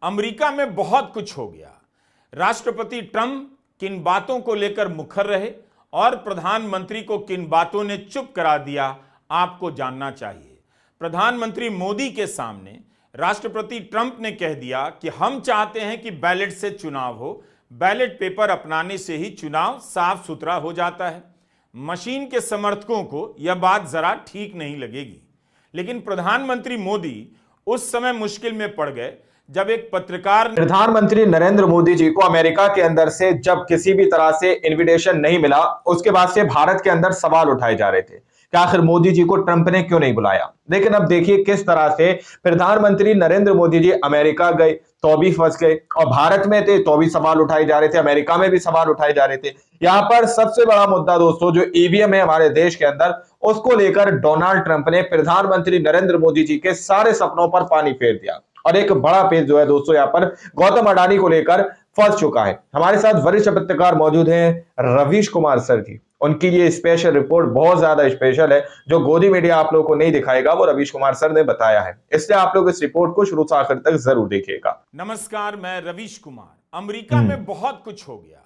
America में बहुत कुछ हो गया। राष्ट्रपति ट्रंप किन बातों को लेकर मुखर रहे और प्रधानमंत्री को किन बातों ने चुप करा दिया, आपको जानना चाहिए। प्रधानमंत्री मोदी के सामने राष्ट्रपति ट्रंप ने कह दिया कि हम चाहते हैं कि बैलेट से चुनाव हो, बैलेट पेपर अपनाने से ही चुनाव साफ सुथरा हो जाता है। मशीन के समर्थकों को यह बात जरा ठीक नहीं लगेगी, लेकिन प्रधानमंत्री मोदी उस समय मुश्किल में पड़ गए जब एक पत्रकार ने प्रधानमंत्री नरेंद्र मोदी जी को अमेरिका के अंदर से जब किसी भी तरह से इनविटेशन नहीं मिला, उसके बाद से भारत के अंदर सवाल उठाए जा रहे थे कि आखिर मोदी जी को ट्रंप ने क्यों नहीं बुलाया। लेकिन अब देखिए किस तरह से प्रधानमंत्री नरेंद्र मोदी जी अमेरिका गए तो भी फंस गए, और भारत में थे तो भी सवाल उठाए जा रहे थे, अमेरिका में भी सवाल उठाए जा रहे थे। यहाँ पर सबसे बड़ा मुद्दा दोस्तों जो ईवीएम है हमारे देश के अंदर, उसको लेकर डोनाल्ड ट्रंप ने प्रधानमंत्री नरेंद्र मोदी जी के सारे सपनों पर पानी फेर दिया, और एक बड़ा पेज जो है दोस्तों यहाँ पर गौतम अडानी को लेकर फंस चुका है। हमारे साथ वरिष्ठ पत्रकार मौजूद हैं रवीश कुमार सर जी। उनकी ये स्पेशल रिपोर्ट बहुत ज्यादा स्पेशल है, जो गोदी मीडिया आप लोगों को नहीं दिखाएगा, वो रवीश कुमार सर ने बताया है, इसलिए आप लोग इस रिपोर्ट को शुरू से आखिर तक जरूर देखिएगा। नमस्कार, मैं रवीश कुमार। अमेरिका में बहुत कुछ हो गया।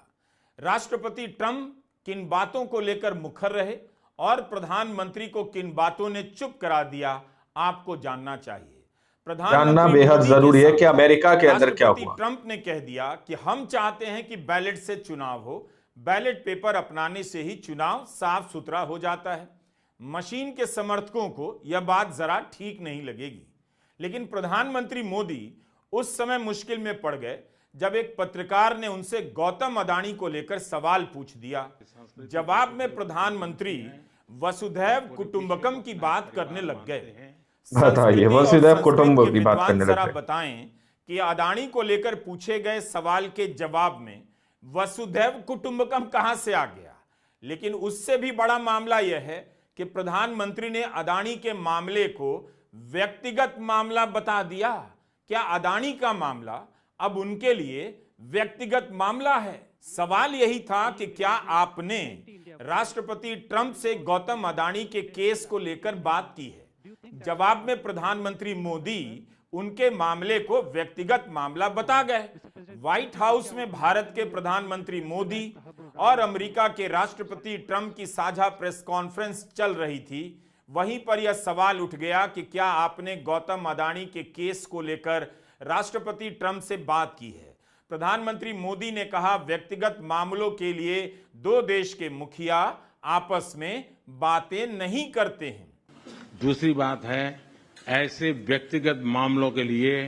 राष्ट्रपति ट्रंप किन बातों को लेकर मुखर रहे और प्रधानमंत्री को किन बातों ने चुप करा दिया, आपको जानना चाहिए। जानना बेहद जरूरी है कि अमेरिका के अंदर क्या हुआ। ट्रंप ने कह दिया कि हम चाहते हैं कि बैलेट से चुनाव हो, बैलेट पेपर अपनाने से ही चुनाव साफ सुथरा हो जाता है। मशीन के समर्थकों को यह बात जरा ठीक नहीं लगेगी, लेकिन प्रधानमंत्री मोदी उस समय मुश्किल में पड़ गए जब एक पत्रकार ने उनसे गौतम अडानी को लेकर सवाल पूछ दिया। जवाब में प्रधानमंत्री वसुधैव कुटुंबकम की बात करने लग गए। बताइए, वसुधैव कुटुंबकम की बात करने लग गए। बताएं कि अडानी को लेकर पूछे गए सवाल के जवाब में वसुधैव कुटुंबकम कहां से आ गया। लेकिन उससे भी बड़ा मामला यह है कि प्रधानमंत्री ने अडानी के मामले को व्यक्तिगत मामला बता दिया। क्या अडानी का मामला अब उनके लिए व्यक्तिगत मामला है? सवाल यही था कि क्या आपने राष्ट्रपति ट्रंप से गौतम अडानी के केस को लेकर बात की है? जवाब में प्रधानमंत्री मोदी उनके मामले को व्यक्तिगत मामला बता गए। व्हाइट हाउस में भारत के प्रधानमंत्री मोदी और अमेरिका के राष्ट्रपति ट्रंप की साझा प्रेस कॉन्फ्रेंस चल रही थी। वहीं पर यह सवाल उठ गया कि क्या आपने गौतम अडानी के केस को लेकर राष्ट्रपति ट्रंप से बात की है। प्रधानमंत्री मोदी ने कहा, व्यक्तिगत मामलों के लिए दो देश के मुखिया आपस में बातें नहीं करते हैं। दूसरी बात है, ऐसे व्यक्तिगत मामलों के लिए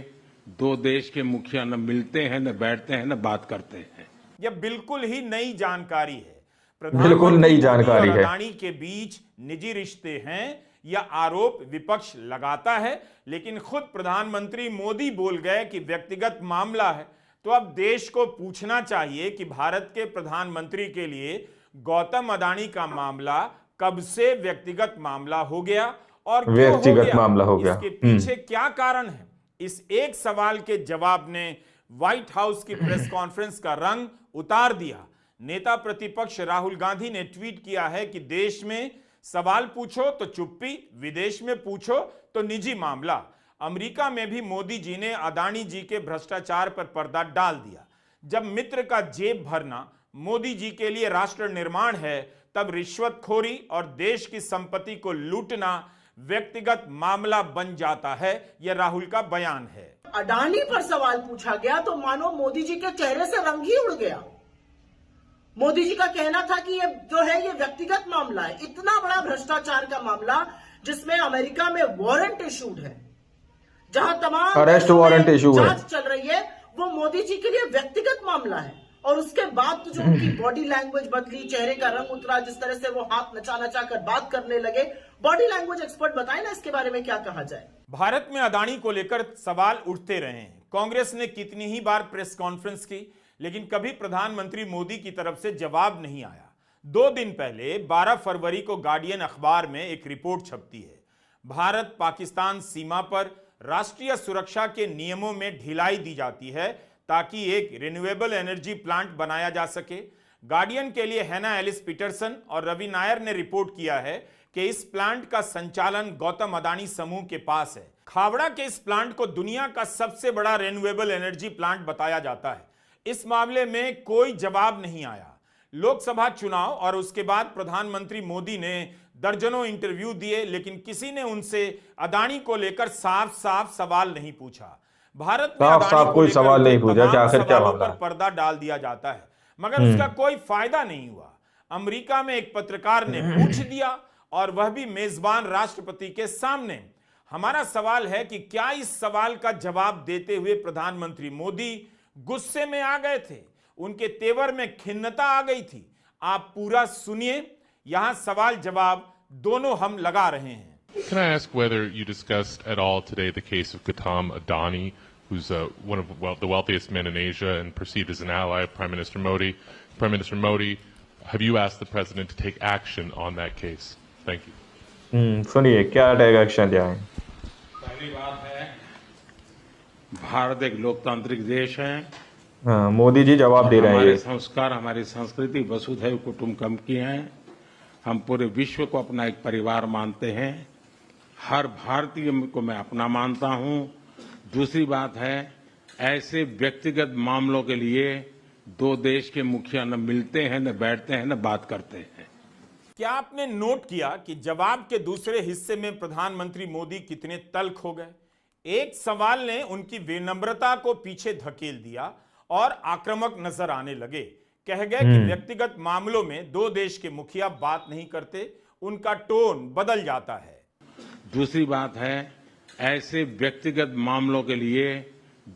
दो देश के मुखिया न मिलते हैं, न बैठते हैं, न बात करते हैं। यह बिल्कुल ही नई जानकारी है। बिल्कुल नई जानकारी है। अडानी के बीच निजी रिश्ते हैं, यह आरोप विपक्ष लगाता है, लेकिन खुद प्रधानमंत्री मोदी बोल गए कि व्यक्तिगत मामला है। तो अब देश को पूछना चाहिए कि भारत के प्रधानमंत्री के लिए गौतम अडानी का मामला कब से व्यक्तिगत मामला हो गया और व्यक्तिगत मामला हो गया, इसके पीछे क्या कारण है? इस एक सवाल के जवाब ने व्हाइट हाउस की प्रेस कॉन्फ्रेंस का रंग उतार दिया। नेता प्रतिपक्ष राहुल गांधी ने ट्वीट किया है कि देश में सवाल पूछो तो चुप्पी, विदेश में पूछो तो निजी मामला। अमेरिका में भी मोदी जी ने अडानी जी के भ्रष्टाचार पर पर्दा डाल दिया। जब मित्र का जेब भरना मोदी जी के लिए राष्ट्र निर्माण है, तब रिश्वतखोरी और देश की संपत्ति को लूटना व्यक्तिगत मामला बन जाता है। यह राहुल का बयान है। अडानी पर सवाल पूछा गया तो मानो मोदी जी के चेहरे से रंग ही उड़ गया। मोदी जी का कहना था कि ये जो है ये व्यक्तिगत मामला है। इतना बड़ा भ्रष्टाचार का मामला जिसमें अमेरिका में वारंट इशूड है, जहां तमाम अरेस्ट वारंट इशू है, जांच चल रही है, वो मोदी जी के लिए व्यक्तिगत मामला है। और उसके बाद तो जो उनकी बॉडी लैंग्वेज बदली, चेहरे का रंग उतरा, जिस तरह से वो हाथ नचा नचा कर बात करने लगे, बॉडी लैंग्वेज एक्सपर्ट बताएं ना इसके बारे में क्या कहा जाए। भारत में अडानी को लेकर सवाल उठते रहे हैं। कांग्रेस ने कितनी ही बार प्रेस कॉन्फ्रेंस की, लेकिन कभी प्रधानमंत्री मोदी की तरफ से जवाब नहीं आया। 2 दिन पहले 12 फरवरी को गार्डियन अखबार में एक रिपोर्ट छपती है। भारत पाकिस्तान सीमा पर राष्ट्रीय सुरक्षा के नियमों में ढिलाई दी जाती है ताकि एक रिन्यूएबल एनर्जी प्लांट बनाया जा सके। गार्डियन के लिए हैना एलिस पीटरसन और रवि नायर ने रिपोर्ट किया है कि इस प्लांट का संचालन गौतम अडानी समूह के पास है। खावड़ा के इस प्लांट को दुनिया का सबसे बड़ा रिन्यूएबल एनर्जी प्लांट बताया जाता है। इस मामले में कोई जवाब नहीं आया। लोकसभा चुनाव और उसके बाद प्रधानमंत्री मोदी ने दर्जनों इंटरव्यू दिए, लेकिन किसी ने उनसे अदानी को लेकर साफ साफ सवाल नहीं पूछा। भारत में अदानी को लेकर सवाल नहीं पूछा कि आखिर क्या सवालों मामला पर है। पर्दा डाल दिया जाता है, मगर उसका कोई फायदा नहीं हुआ। अमेरिका में एक पत्रकार ने पूछ दिया, और वह भी मेजबान राष्ट्रपति के सामने। हमारा सवाल है कि क्या इस सवाल का जवाब देते हुए प्रधानमंत्री मोदी गुस्से में आ गए थे, उनके तेवर में खिन्नता आ गई थी? आप पूरा सुनिए, यहां सवाल जवाब दोनों हम लगा रहे हैं। Can I ask whether you discussed at all today the case of Gautam Adani, who's one of the wealthiest men in Asia and perceived as an ally of Prime Minister Modi? Prime Minister Modi, have you asked the president to take action on that case? Thank you. सुनिए क्या action लिया है। पहली बात है, भारत एक लोकतांत्रिक देश है। हाँ, मोदी जी जवाब दे रहे हैं। हमारे संस्कार, हमारी संस्कृति वसुधैव कुटुंबकम की है। हम पूरे विश्व को अपना एक परिवार मानते हैं। हर भारतीय को मैं अपना मानता हूं। दूसरी बात है, ऐसे व्यक्तिगत मामलों के लिए दो देश के मुखिया न मिलते हैं, न बैठते हैं, न बात करते हैं। क्या आपने नोट किया कि जवाब के दूसरे हिस्से में प्रधानमंत्री मोदी कितने तल्ख हो गए? एक सवाल ने उनकी विनम्रता को पीछे धकेल दिया और आक्रामक नजर आने लगे। कह गए कि व्यक्तिगत मामलों में दो देश के मुखिया बात नहीं करते, उनका टोन बदल जाता है। दूसरी बात है, ऐसे व्यक्तिगत मामलों के लिए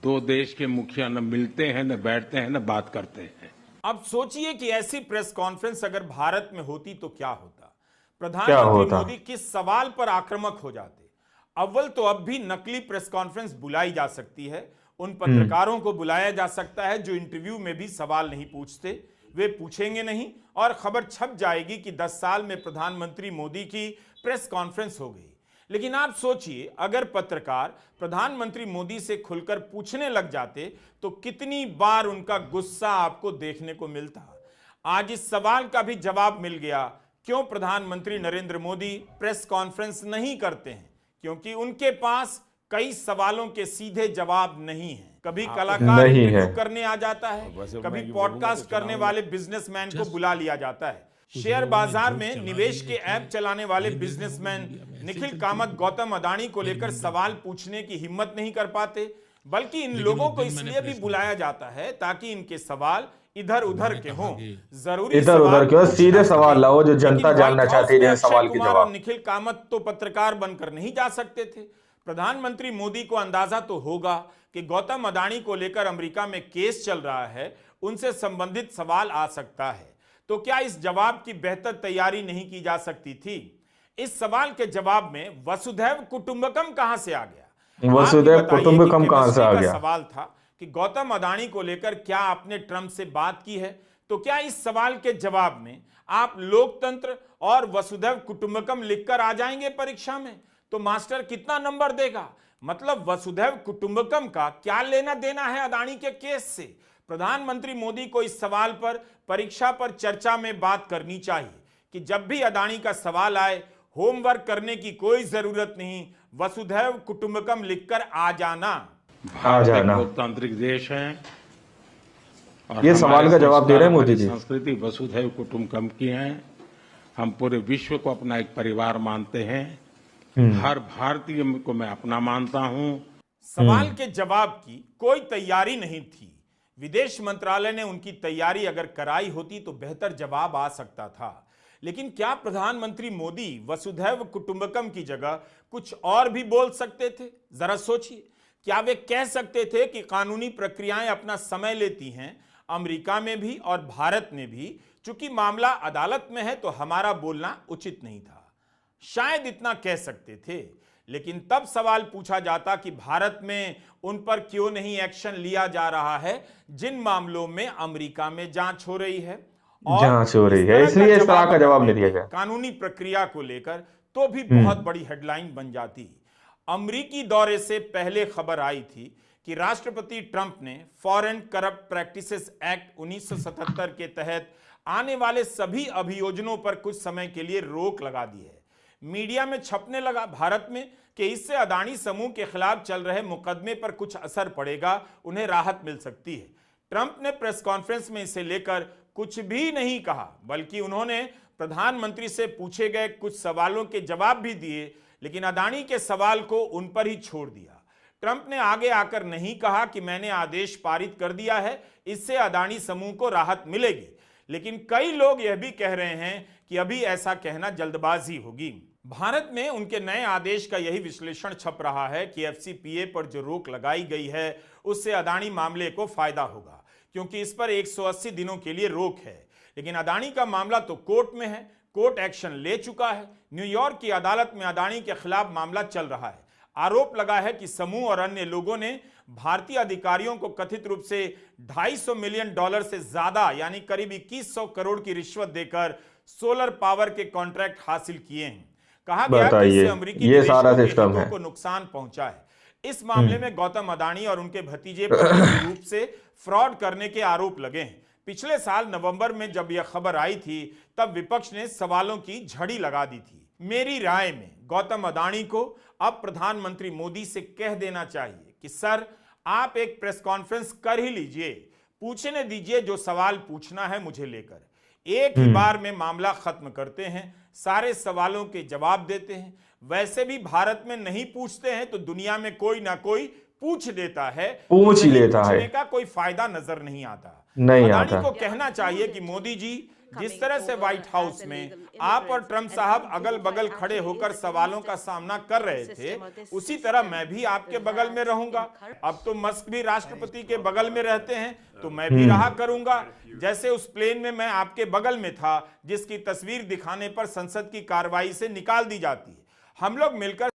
दो देश के मुखिया न मिलते हैं, न बैठते हैं, न बात करते हैं। अब सोचिए कि ऐसी प्रेस कॉन्फ्रेंस अगर भारत में होती तो क्या होता? प्रधानमंत्री मोदी किस सवाल पर आक्रामक हो जाते? अव्वल तो अब भी नकली प्रेस कॉन्फ्रेंस बुलाई जा सकती है। उन पत्रकारों को बुलाया जा सकता है जो इंटरव्यू में भी सवाल नहीं पूछते, वे पूछेंगे नहीं और खबर छप जाएगी कि 10 साल में प्रधानमंत्री मोदी की प्रेस कॉन्फ्रेंस हो गई। लेकिन आप सोचिए, अगर पत्रकार प्रधानमंत्री मोदी से खुलकर पूछने लग जाते तो कितनी बार उनका गुस्सा आपको देखने को मिलता। आज इस सवाल का भी जवाब मिल गया, क्यों प्रधानमंत्री नरेंद्र मोदी प्रेस कॉन्फ्रेंस नहीं करते हैं? क्योंकि उनके पास कई सवालों के सीधे जवाब नहीं है। कभी कलाकार इंटरव्यू करने आ जाता है, कभी पॉडकास्ट करने वाले बिजनेसमैन को बुला लिया जाता है। शेयर बाजार में निवेश के ऐप चलाने वाले बिजनेसमैन निखिल कामत गौतम अदानी को लेकर सवाल पूछने की हिम्मत नहीं कर पाते, बल्कि इन लोगों को इसलिए भी बुलाया जाता है ताकि इनके सवाल इधर उधर के हों। जरूरी इधर उधर के सीधे सवाल लाओ जो जनता जानना चाहती है, सवाल के जवाब। निखिल कामत तो पत्रकार बनकर नहीं जा सकते थे। प्रधानमंत्री मोदी को अंदाजा तो होगा कि गौतम अदानी को लेकर अमेरिका में केस चल रहा है, उनसे संबंधित सवाल आ सकता है। तो क्या इस जवाब की बेहतर तैयारी नहीं की जा सकती थी? इस सवाल के जवाब में वसुधैव कुटुंबकम कहां से आ गया? वसुधैव कुटुंबकम कहां से आ गया? सवाल था कि गौतम अदानी को लेकर क्या आपने ट्रंप से बात की है? तो क्या इस सवाल के जवाब में आप लोकतंत्र और वसुधैव कुटुंबकम लिखकर आ जाएंगे परीक्षा में? तो मास्टर कितना नंबर देगा? मतलब वसुधैव कुटुंबकम का क्या लेना देना है अदानी के केस से? प्रधानमंत्री मोदी को इस सवाल पर परीक्षा पर चर्चा में बात करनी चाहिए कि जब भी अदानी का सवाल आए, होमवर्क करने की कोई जरूरत नहीं, वसुधैव कुटुंबकम लिखकर आ जाना। भारत लोकतांत्रिक देश है और ये सवाल का जवाब दे रहे हैं मोदी जी। संस्कृति वसुधैव कुटुंबकम की है। हम पूरे विश्व को अपना एक परिवार मानते हैं। हर भारतीय को मैं अपना मानता हूं। सवाल के जवाब की कोई तैयारी नहीं थी। विदेश मंत्रालय ने उनकी तैयारी अगर कराई होती तो बेहतर जवाब आ सकता था। लेकिन क्या प्रधानमंत्री मोदी वसुधैव कुटुंबकम की जगह कुछ और भी बोल सकते थे? जरा सोचिए, क्या वे कह सकते थे कि कानूनी प्रक्रियाएं अपना समय लेती हैं, अमेरिका में भी और भारत में भी, चूंकि मामला अदालत में है तो हमारा बोलना उचित नहीं था? शायद इतना कह सकते थे, लेकिन तब सवाल पूछा जाता कि भारत में उन पर क्यों नहीं एक्शन लिया जा रहा है जिन मामलों में अमेरिका में जांच हो रही है, इसलिए इस तरह का जवाब नहीं दिया गया। कानूनी प्रक्रिया को लेकर तो भी बहुत बड़ी हेडलाइन बन जाती। अमेरिकी दौरे से पहले खबर आई थी कि राष्ट्रपति ट्रंप ने फॉरेन करप्ट प्रैक्टिसेस एक्ट 1977 के तहत आने वाले सभी अभियोजनों पर कुछ समय के लिए रोक लगा दी है। मीडिया में छपने लगा भारत में कि इससे अदानी समूह के खिलाफ चल रहे मुकदमे पर कुछ असर पड़ेगा, उन्हें राहत मिल सकती है। ट्रंप ने प्रेस कॉन्फ्रेंस में इसे लेकर कुछ भी नहीं कहा, बल्कि उन्होंने प्रधानमंत्री से पूछे गए कुछ सवालों के जवाब भी दिए, लेकिन अदानी के सवाल को उन पर ही छोड़ दिया। ट्रंप ने आगे आकर नहीं कहा कि मैंने आदेश पारित कर दिया है, इससे अदानी समूह को राहत मिलेगी, लेकिन कई लोग यह भी कह रहे हैं कि अभी ऐसा कहना जल्दबाजी होगी। भारत में उनके नए आदेश का यही विश्लेषण छप रहा है कि एफसीपीए पर जो रोक लगाई गई है उससे अदानी मामले को फायदा होगा, क्योंकि इस पर 180 दिनों के लिए रोक है। लेकिन अदानी का मामला तो कोर्ट में है, कोर्ट एक्शन ले चुका है। न्यूयॉर्क की अदालत में अदानी के खिलाफ मामला चल रहा है। आरोप लगा है कि समूह और अन्य लोगों ने भारतीय अधिकारियों को कथित रूप से $250 मिलियन से ज्यादा यानी करीब 2100 करोड़ की रिश्वत देकर सोलर पावर के कॉन्ट्रैक्ट हासिल किए हैं। कहा गया कि इससे अमेरिकी ये सारा सिस्टम है को नुकसान पहुंचा है। इस मामले में गौतम अडानी और उनके भतीजे पर रूप से फ्रॉड करने के आरोप लगे हैं। पिछले साल नवंबर में जब यह खबर आई थी तब विपक्ष ने सवालों की झड़ी लगा दी थी। मेरी राय में गौतम अडानी को अब प्रधानमंत्री मोदी से कह देना चाहिए कि सर, आप एक प्रेस कॉन्फ्रेंस कर ही लीजिए, पूछने दीजिए जो सवाल पूछना है मुझे लेकर, एक ही बार में मामला खत्म करते हैं, सारे सवालों के जवाब देते हैं। वैसे भी भारत में नहीं पूछते हैं तो दुनिया में कोई ना कोई पूछ देता है, पूछ ही लेता है, का कोई फायदा नजर नहीं आता। अडानी को कहना चाहिए कि मोदी जी, जिस तरह से व्हाइट हाउस में आप और ट्रंप साहब अगल बगल खड़े होकर सवालों का सामना कर रहे थे, उसी तरह मैं भी आपके बगल में रहूंगा। अब तो मस्क भी राष्ट्रपति के बगल में रहते हैं तो मैं भी रहा करूंगा। जैसे उस प्लेन में मैं आपके बगल में था जिसकी तस्वीर दिखाने पर संसद की कार्रवाई से निकाल दी जाती है। हम लोग मिलकर।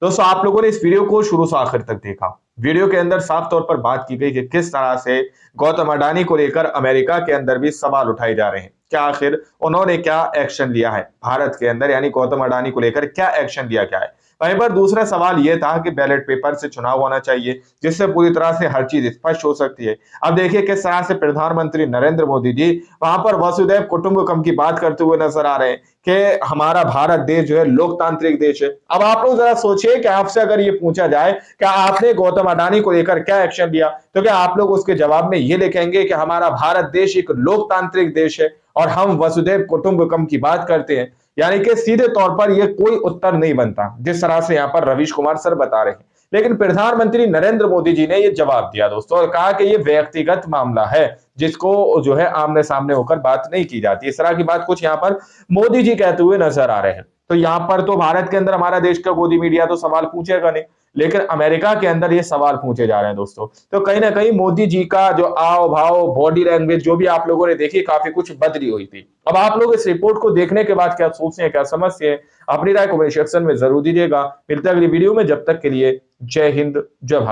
दोस्तों, आप लोगों ने इस वीडियो को शुरू से आखिर तक देखा। वीडियो के अंदर साफ तौर पर बात की गई कि किस तरह से गौतम अडानी को लेकर अमेरिका के अंदर भी सवाल उठाए जा रहे हैं। क्या आखिर उन्होंने क्या एक्शन लिया है भारत के अंदर, यानी गौतम अडानी को लेकर क्या एक्शन लिया गया है। वहीं पर दूसरा सवाल यह था कि बैलेट पेपर से चुनाव होना चाहिए, जिससे पूरी तरह से हर चीज स्पष्ट हो सकती है। अब देखिए किस तरह से प्रधानमंत्री नरेंद्र मोदी जी वहां पर वसुधैव कुटुंबकम की बात करते हुए नजर आ रहे हैं कि हमारा भारत देश जो है लोकतांत्रिक देश है। अब आप लोग जरा सोचिए कि आपसे अगर ये पूछा जाए कि आपने गौतम अडानी को लेकर क्या एक्शन लिया, तो क्या आप लोग उसके जवाब में ये लिखेंगे कि हमारा भारत देश एक लोकतांत्रिक देश है और हम वसुधैव कुटुंबकम की बात करते हैं। यानी कि सीधे तौर पर यह कोई उत्तर नहीं बनता, जिस तरह से यहां पर रवीश कुमार सर बता रहे हैं। लेकिन प्रधानमंत्री नरेंद्र मोदी जी ने यह जवाब दिया दोस्तों, और कहा कि यह व्यक्तिगत मामला है जिसको जो है आमने सामने होकर बात नहीं की जाती। इस तरह की बात कुछ यहां पर मोदी जी कहते हुए नजर आ रहे हैं। तो यहां पर तो भारत के अंदर हमारा देश का गोदी मीडिया तो सवाल पूछेगा नहीं, लेकिन अमेरिका के अंदर ये सवाल पूछे जा रहे हैं दोस्तों। तो कहीं ना कहीं मोदी जी का जो आव भाव, बॉडी लैंग्वेज जो भी आप लोगों ने देखी, काफी कुछ बदली हुई थी। अब आप लोग इस रिपोर्ट को देखने के बाद क्या सोचते हैं, क्या समझते हैं, अपनी राय कमेंट सेक्शन में जरूर दीजिएगा। मिलते हैं अगली वीडियो में, जब तक के लिए जय हिंद, जय भारत।